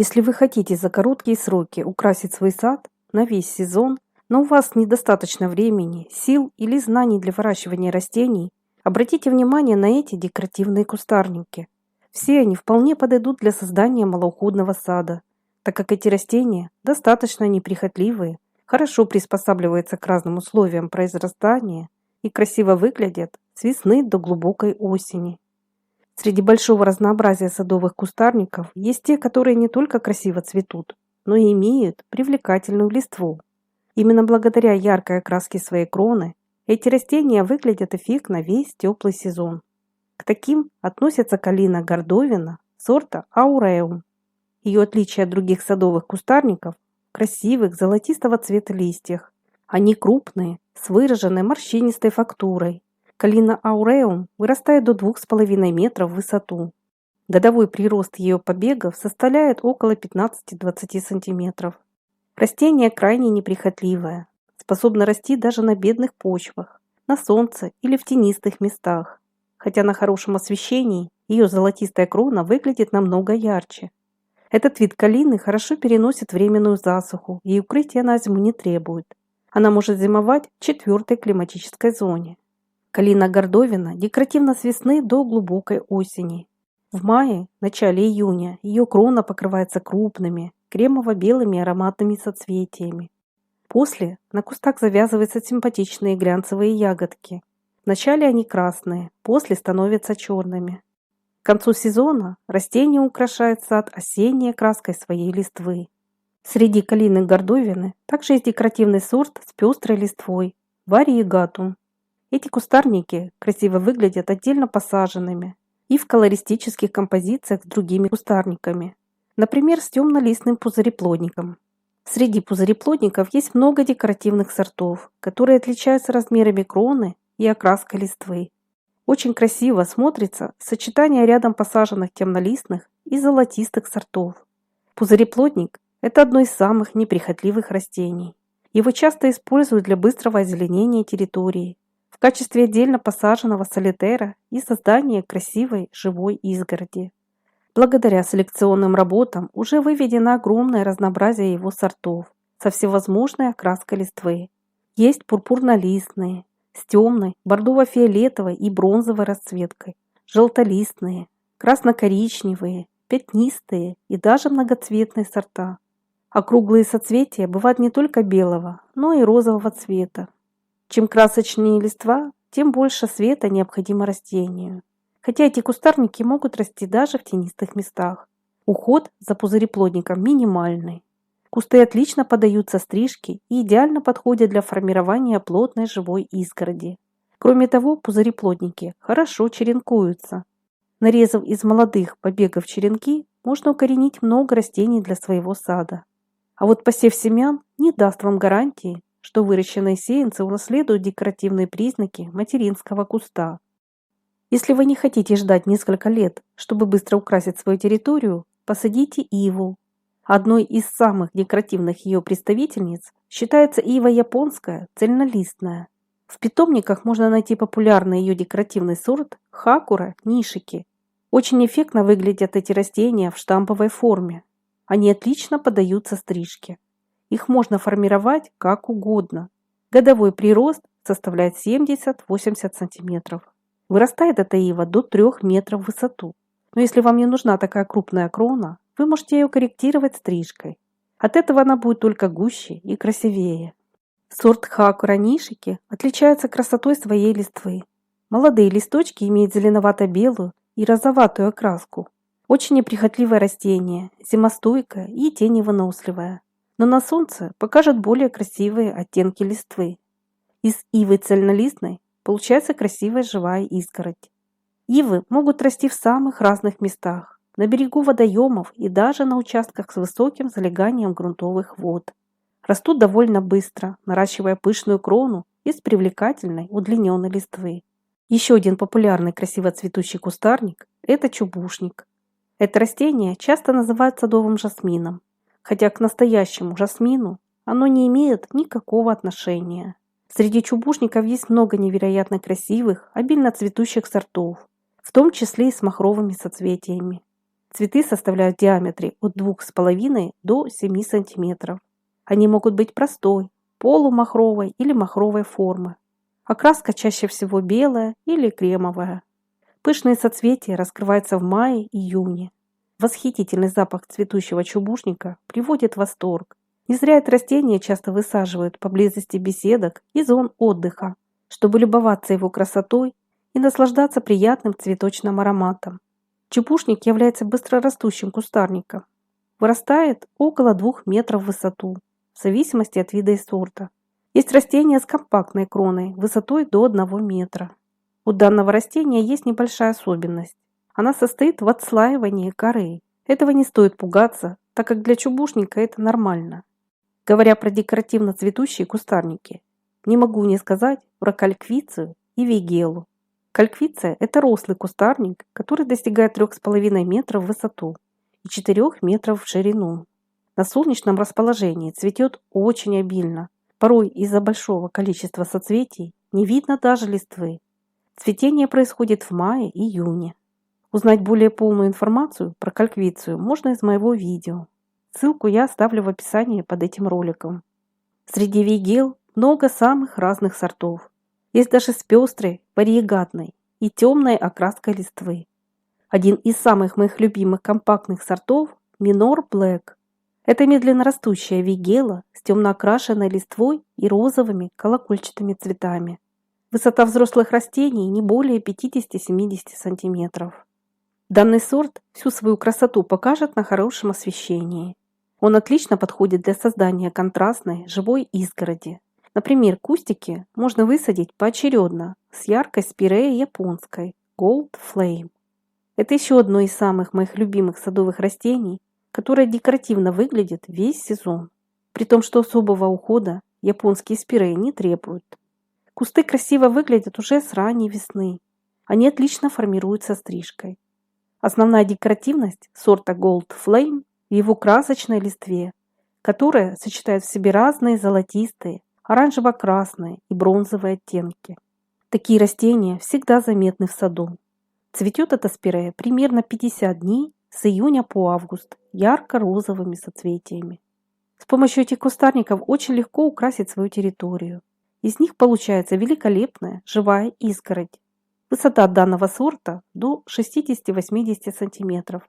Если вы хотите за короткие сроки украсить свой сад на весь сезон, но у вас недостаточно времени, сил или знаний для выращивания растений, обратите внимание на эти декоративные кустарники. Все они вполне подойдут для создания малоуходного сада, так как эти растения достаточно неприхотливые, хорошо приспосабливаются к разным условиям произрастания и красиво выглядят с весны до глубокой осени. Среди большого разнообразия садовых кустарников есть те, которые не только красиво цветут, но и имеют привлекательную листву. Именно благодаря яркой окраске своей кроны эти растения выглядят эффектно весь теплый сезон. К таким относятся калина гордовина сорта ауреум. Ее отличие от других садовых кустарников в красивых золотистого цвета листьях. Они крупные, с выраженной морщинистой фактурой. Калина ауреум вырастает до 2,5 метров в высоту. Годовой прирост ее побегов составляет около 15-20 сантиметров. Растение крайне неприхотливое, способно расти даже на бедных почвах, на солнце или в тенистых местах. Хотя на хорошем освещении ее золотистая крона выглядит намного ярче. Этот вид калины хорошо переносит временную засуху и укрытия на зиму не требует. Она может зимовать в 4-й климатической зоне. Калина гордовина декоративна с весны до глубокой осени. В мае, начале июня ее крона покрывается крупными, кремово-белыми ароматными соцветиями. После на кустах завязываются симпатичные глянцевые ягодки. Вначале они красные, после становятся черными. К концу сезона растение украшает сад осенней краской своей листвы. Среди калины гордовины также есть декоративный сорт с пестрой листвой – вариегатум. Эти кустарники красиво выглядят отдельно посаженными и в колористических композициях с другими кустарниками, например, с темнолистным пузыреплодником. Среди пузыреплодников есть много декоративных сортов, которые отличаются размерами кроны и окраской листвы. Очень красиво смотрится сочетание рядом посаженных темнолистных и золотистых сортов. Пузыреплодник – это одно из самых неприхотливых растений. Его часто используют для быстрого озеленения территории, в качестве отдельно посаженного солитера и создания красивой живой изгороди. Благодаря селекционным работам уже выведено огромное разнообразие его сортов со всевозможной окраской листвы. Есть пурпурнолистные, с темной, бордово-фиолетовой и бронзовой расцветкой, желтолистные, красно-коричневые, пятнистые и даже многоцветные сорта. Округлые соцветия бывают не только белого, но и розового цвета. Чем красочнее листва, тем больше света необходимо растению. Хотя эти кустарники могут расти даже в тенистых местах. Уход за пузыреплодником минимальный. Кусты отлично поддаются стрижке и идеально подходят для формирования плотной живой изгороди. Кроме того, пузыреплодники хорошо черенкуются. Нарезав из молодых побегов черенки, можно укоренить много растений для своего сада. А вот посев семян не даст вам гарантии, что выращенные сеянцы унаследуют декоративные признаки материнского куста. Если вы не хотите ждать несколько лет, чтобы быстро украсить свою территорию, посадите иву. Одной из самых декоративных ее представительниц считается ива японская, цельнолистная. В питомниках можно найти популярный ее декоративный сорт хакура нишики. Очень эффектно выглядят эти растения в штамповой форме. Они отлично поддаются стрижке. Их можно формировать как угодно. Годовой прирост составляет 70-80 см. Вырастает эта ива до 3 метров в высоту. Но если вам не нужна такая крупная крона, вы можете ее корректировать стрижкой. От этого она будет только гуще и красивее. Сорт хакура нишики отличается красотой своей листвы. Молодые листочки имеют зеленовато-белую и розоватую окраску. Очень неприхотливое растение, зимостойкое и теневыносливое. Но на солнце покажет более красивые оттенки листвы. Из ивы цельнолистной получается красивая живая изгородь. Ивы могут расти в самых разных местах, на берегу водоемов и даже на участках с высоким залеганием грунтовых вод. Растут довольно быстро, наращивая пышную крону из привлекательной удлиненной листвы. Еще один популярный красиво цветущий кустарник – это чубушник. Это растение часто называют садовым жасмином, хотя к настоящему жасмину оно не имеет никакого отношения. Среди чубушников есть много невероятно красивых, обильно цветущих сортов, в том числе и с махровыми соцветиями. Цветы составляют в диаметре от 2,5 до 7 см. Они могут быть простой, полумахровой или махровой формы. Окраска чаще всего белая или кремовая. Пышные соцветия раскрываются в мае-июне. Восхитительный запах цветущего чубушника приводит в восторг. Не зря это растение часто высаживают поблизости беседок и зон отдыха, чтобы любоваться его красотой и наслаждаться приятным цветочным ароматом. Чубушник является быстрорастущим кустарником. Вырастает около 2 метров в высоту, в зависимости от вида и сорта. Есть растения с компактной кроной высотой до 1 метра. У данного растения есть небольшая особенность. Она состоит в отслаивании коры. Этого не стоит пугаться, так как для чубушника это нормально. Говоря про декоративно цветущие кустарники, не могу не сказать про кольквицию и вейгелу. Кольквиция – это рослый кустарник, который достигает 3,5 метров в высоту и 4 метров в ширину. На солнечном расположении цветет очень обильно. Порой из-за большого количества соцветий не видно даже листвы. Цветение происходит в мае-июне. Узнать более полную информацию про кольквицию можно из моего видео. Ссылку я оставлю в описании под этим роликом. Среди вейгел много самых разных сортов. Есть даже с пестрой, варьегатной и темной окраской листвы. Один из самых моих любимых компактных сортов – Minor Black. Это медленно растущая вейгела с темно окрашенной листвой и розовыми колокольчатыми цветами. Высота взрослых растений не более 50-70 см. Данный сорт всю свою красоту покажет на хорошем освещении. Он отлично подходит для создания контрастной живой изгороди. Например, кустики можно высадить поочередно с яркой спиреей японской Gold Flame. Это еще одно из самых моих любимых садовых растений, которое декоративно выглядит весь сезон, при том, что особого ухода японские спиреи не требуют. Кусты красиво выглядят уже с ранней весны. Они отлично формируются стрижкой. Основная декоративность сорта Gold Flame в его красочной листве, которая сочетает в себе разные золотистые, оранжево-красные и бронзовые оттенки. Такие растения всегда заметны в саду. Цветет эта спирея примерно 50 дней с июня по август ярко-розовыми соцветиями. С помощью этих кустарников очень легко украсить свою территорию. Из них получается великолепная живая изгородь. Высота данного сорта до 60-80 см.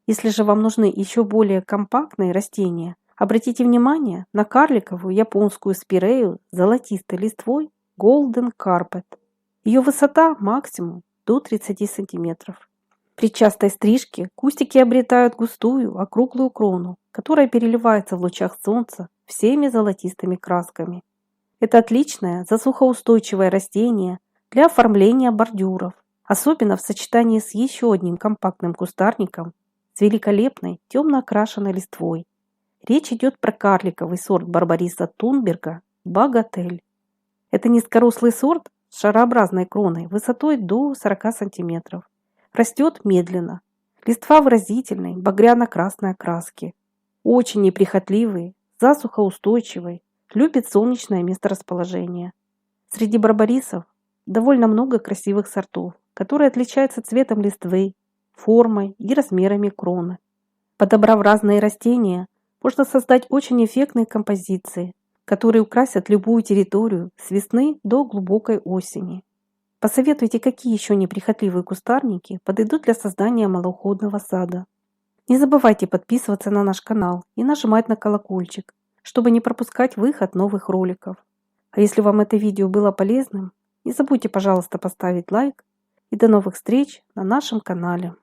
Если же вам нужны еще более компактные растения, обратите внимание на карликовую японскую спирею с золотистой листвой Golden Carpet. Ее высота максимум до 30 см. При частой стрижке кустики обретают густую округлую крону, которая переливается в лучах солнца всеми золотистыми красками. Это отличное засухоустойчивое растение для оформления бордюров, особенно в сочетании с еще одним компактным кустарником с великолепной темно окрашенной листвой. Речь идет про карликовый сорт Барбариса Тунберга Багатель. Это низкорослый сорт с шарообразной кроной высотой до 40 см. Растет медленно. Листва выразительной багряно-красной окраски. Очень неприхотливый, засухоустойчивый, любит солнечное месторасположение. Среди барбарисов довольно много красивых сортов, которые отличаются цветом листвы, формой и размерами кроны. Подобрав разные растения, можно создать очень эффектные композиции, которые украсят любую территорию с весны до глубокой осени. Посоветуйте, какие еще неприхотливые кустарники подойдут для создания малоуходного сада. Не забывайте подписываться на наш канал и нажимать на колокольчик, чтобы не пропускать выход новых роликов. А если вам это видео было полезным, не забудьте, пожалуйста, поставить лайк. И до новых встреч на нашем канале.